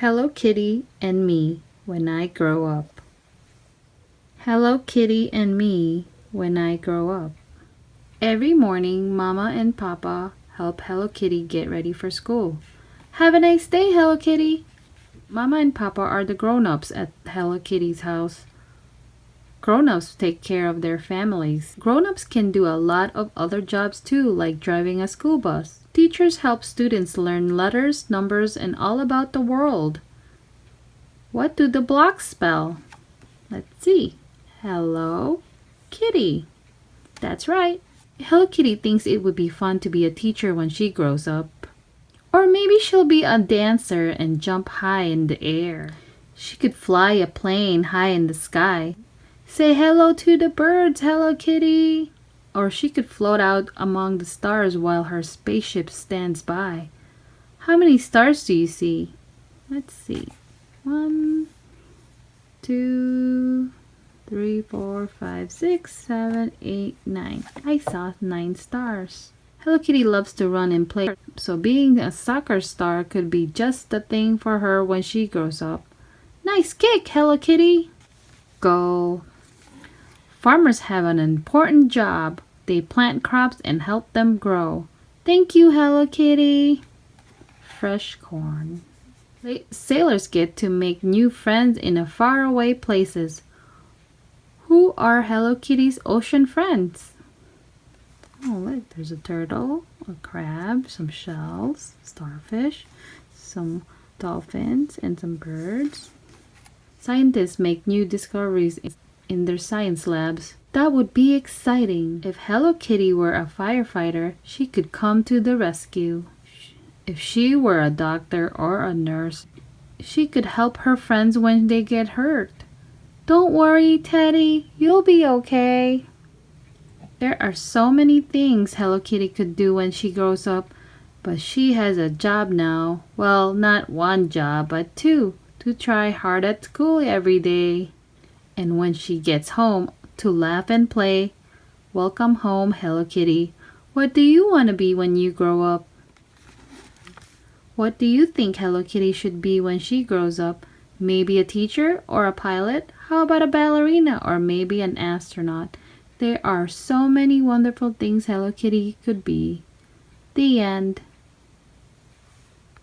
Hello Kitty and me when I grow up. Hello Kitty and me when I grow up. Every morning, Mama and Papa help Hello Kitty get ready for school. Have a nice day, Hello Kitty. Mama and Papa are the grown-ups at Hello Kitty's house. Grown-ups take care of their families. Grown-ups can do a lot of other jobs too, like driving a school bus. Teachers help students learn letters, numbers, and all about the world. What do the blocks spell? Let's see. Hello Kitty. That's right. Hello Kitty thinks it would be fun to be a teacher when she grows up. Or maybe she'll be a dancer and jump high in the air. She could fly a plane high in the sky. Say hello to the birds, Hello Kitty. Or she could float out among the stars while her spaceship stands by. How many stars do you see? Let's see. 1, 2, 3, 4, 5, 6, 7, 8, 9. I saw 9 stars. Hello Kitty loves to run and play, so being a soccer star could be just the thing for her when she grows up. Nice kick, Hello Kitty! Go! Farmers have an important job. They plant crops and help them grow. Thank you, Hello Kitty! Fresh corn. Sailors get to make new friends in faraway places. Who are Hello Kitty's ocean friends? Oh, look, there's a turtle, a crab, some shells, starfish, some dolphins, and some birds. Scientists make new discoveries in their science labs. That would be exciting. If Hello Kitty were a firefighter, she could come to the rescue. If she were a doctor or a nurse, she could help her friends when they get hurt. Don't worry, Teddy, you'll be okay. There are so many things Hello Kitty could do when she grows up, but she has a job now. Well, not one job, but 2, to try hard at school every day. And when she gets home, to laugh and play. Welcome home, Hello Kitty. What do you want to be when you grow up? What do you think Hello Kitty should be when she grows up? Maybe a teacher or a pilot? How about a ballerina or maybe an astronaut? There are so many wonderful things Hello Kitty could be. The end.